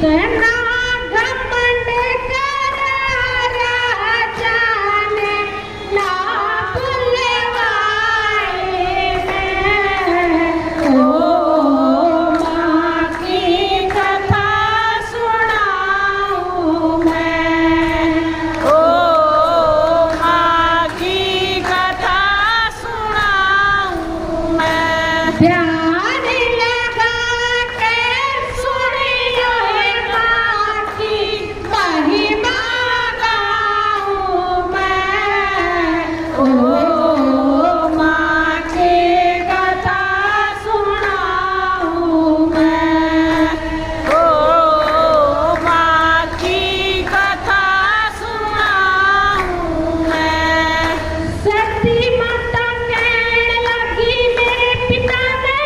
कितना घमंड करा राजा ने ना भुलवाए मैं। ओ माँ की कथा सुनाऊं मैं। ओ माँ की कथा सुनाऊं मैं। ध्यान लगा के सुनियो माँ की महिमा गाऊं मैं। ओ माँ की कथा सुनाऊं मैं। ओ माँ की कथा सुनाऊं मैं। सती माता कहने लगी मेरे पिता ने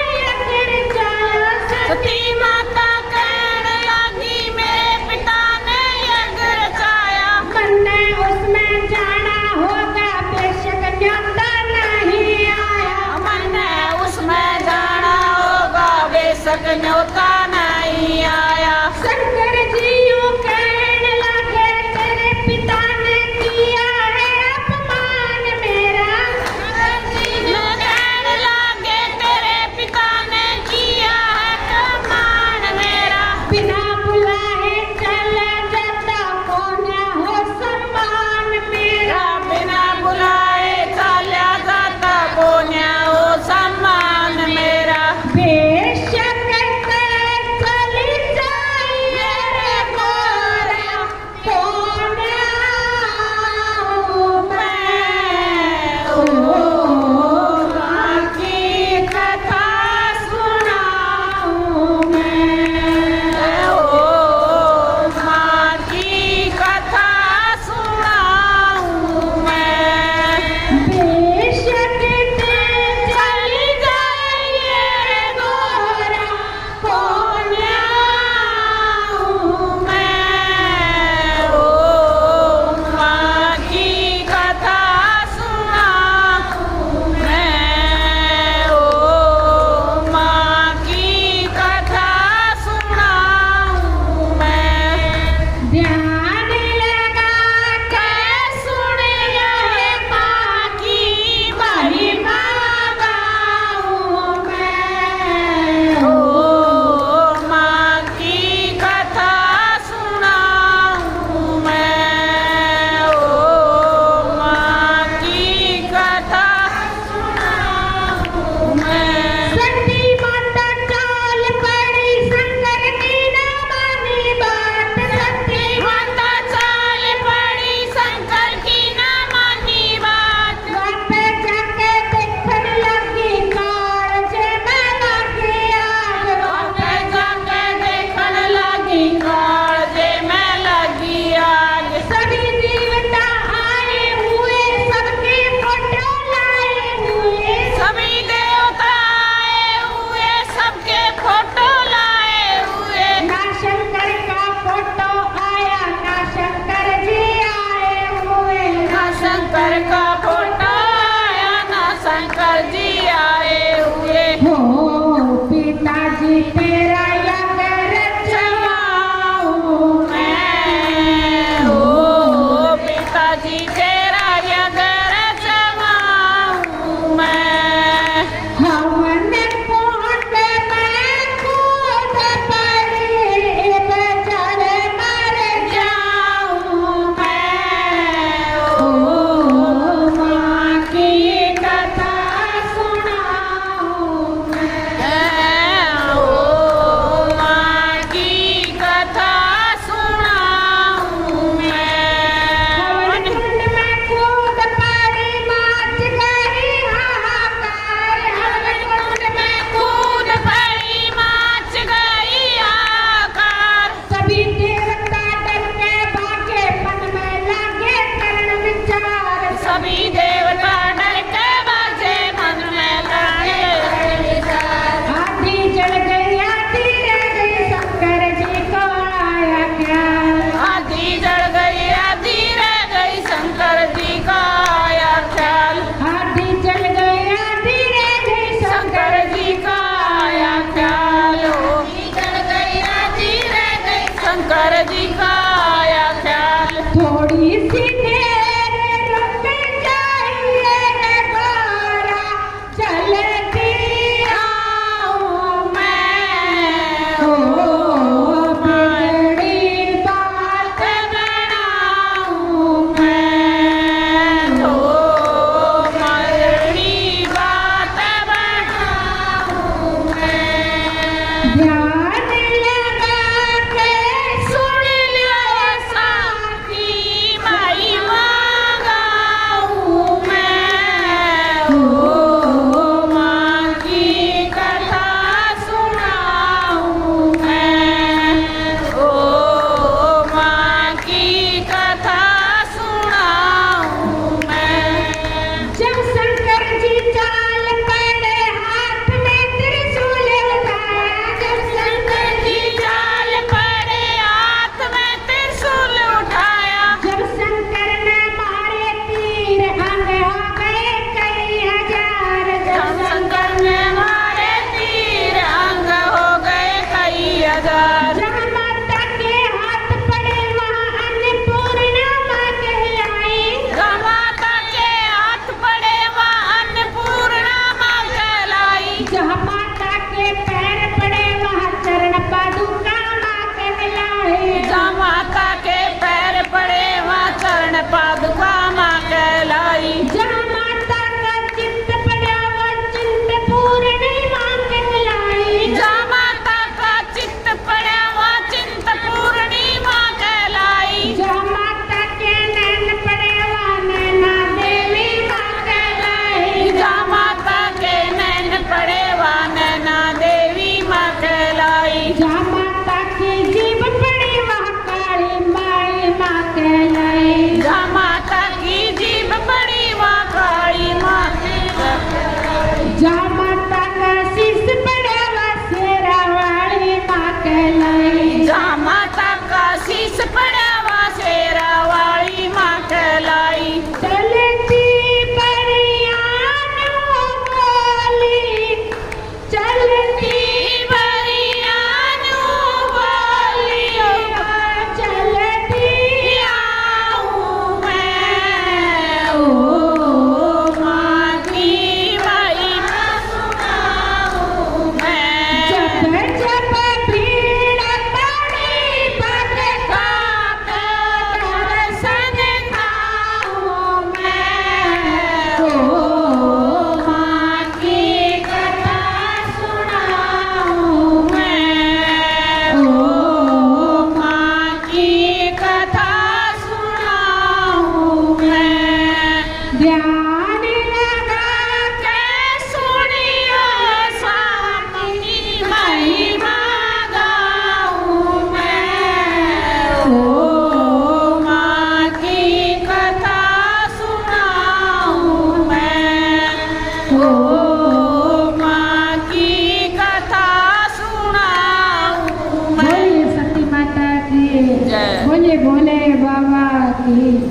જા માતા કા શીશ પડ્યા શેરાવાળી માં કહેલાઈ જા માતા કા શીશ પડાવા શેરાવાળી માં કહેલાઈ ચલતી પરિયાનું બોલી ચલતી પરિયાનું બોલી ચલતી આવું મેં ઓ માતી મહિમા સુનાવું મેં જપ જપ ભીડ પડી ભગતા દર્શન થાઉં મેં ઓ માँ की कथा सुनाऊं मैं ओ माँ की कथा सुनाऊं मैं ધ્યાન લગા के सुनियो स्वामी महिमा गाऊं मैं ओ माँ की कथा सुनाऊं मैं ओ माँ की कथा सुनाऊं मैं बोलिए सती माता की जय। बोलिए भोले बाबा की